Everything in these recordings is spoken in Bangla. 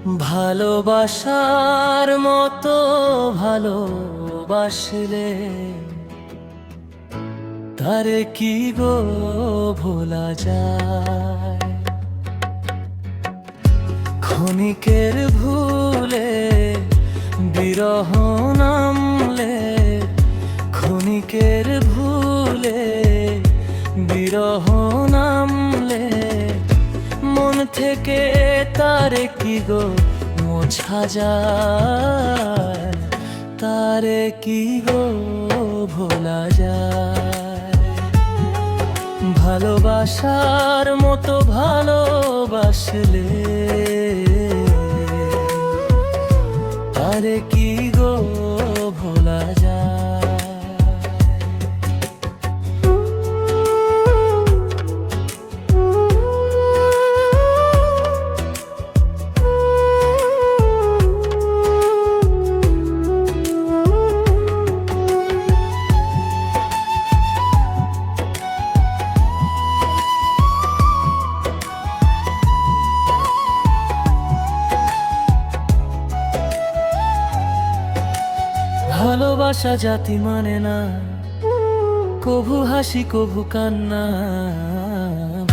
ভালোবাসার মতো ভালোবাসলে তারে কি গো ভোলা যায়। ক্ষণিকের ভুলে বিরহ নামলে, ক্ষণিকের ভুলে বিরহ নামলে মন থেকে তারে কি গো মোছা যায়, তারে কি গো ভোলা যায়। ভালোবাসার মতো ভালোবাসলে তারে কি গো ভোলা যায়। ভালোবাসা জাতি মানে না, কভু হাসি কভু কান্না।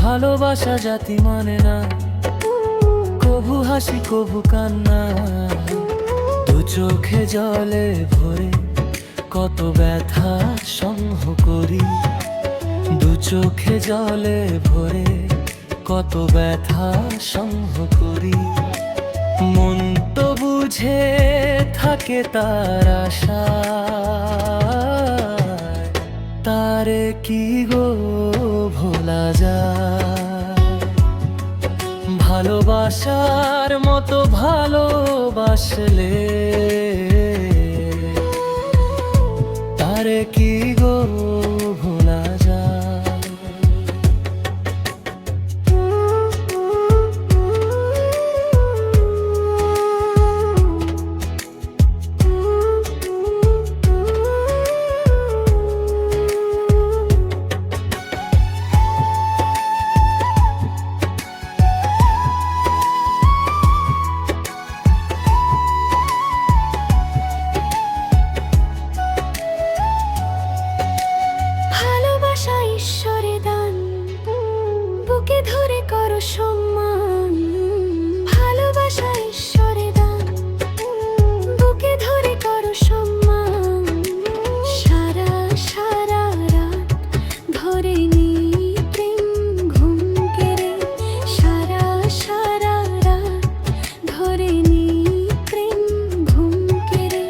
ভালোবাসা জাতি মানে না, কভু হাসি কভু কান্না। দু চোখে জলে ভরে কত ব্যথা সহ্য করি, দু চোখে জলে ভরে কত ব্যথা সহ্য করি। মন তো বুঝে থাকে তার আশায়, তারে কি গো ভোলা যায়। ভালোবাসার মতো ভালোবাসলে তারে কি গো ভোলা যায়। ঈশ্বরে দান, বুকে ধরে করো সম্মান। ভালোবাসা ঈশ্বরে দান, বুকে ধরে করো সম্মান। সারা সারা রাত ধরে নি প্রেম ঘুম কেড়ে, সারা সারা রাত ধরে নি প্রেম ঘুম কেড়ে।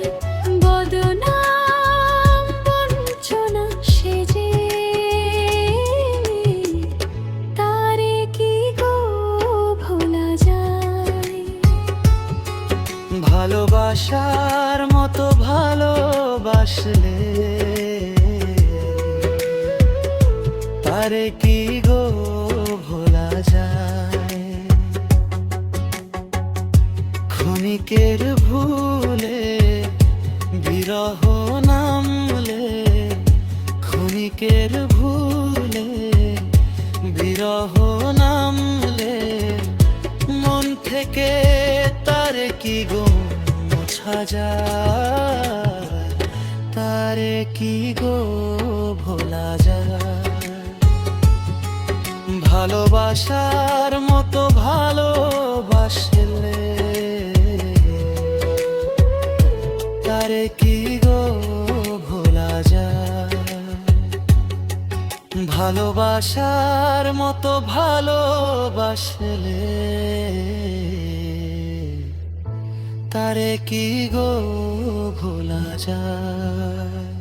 বদনাম বঞ্চনা সেজে ভালোবাসার মতো ভালোবাসলে তারে কি গো ভোলা যায়। ক্ষণিকের ভুলে বিরহ নামলে, ক্ষণিকের ভুলে বিরহ নামলে মন থেকে তারে কি গো মোছা যায়, তারে কি গো ভোলা যায়। ভালোবাসার মতো ভালোবাসলে তারে কি গো ভোলা যায়। ভালোবাসার মতো ভালোবাসলে তারে কি গো ভোলা যায়।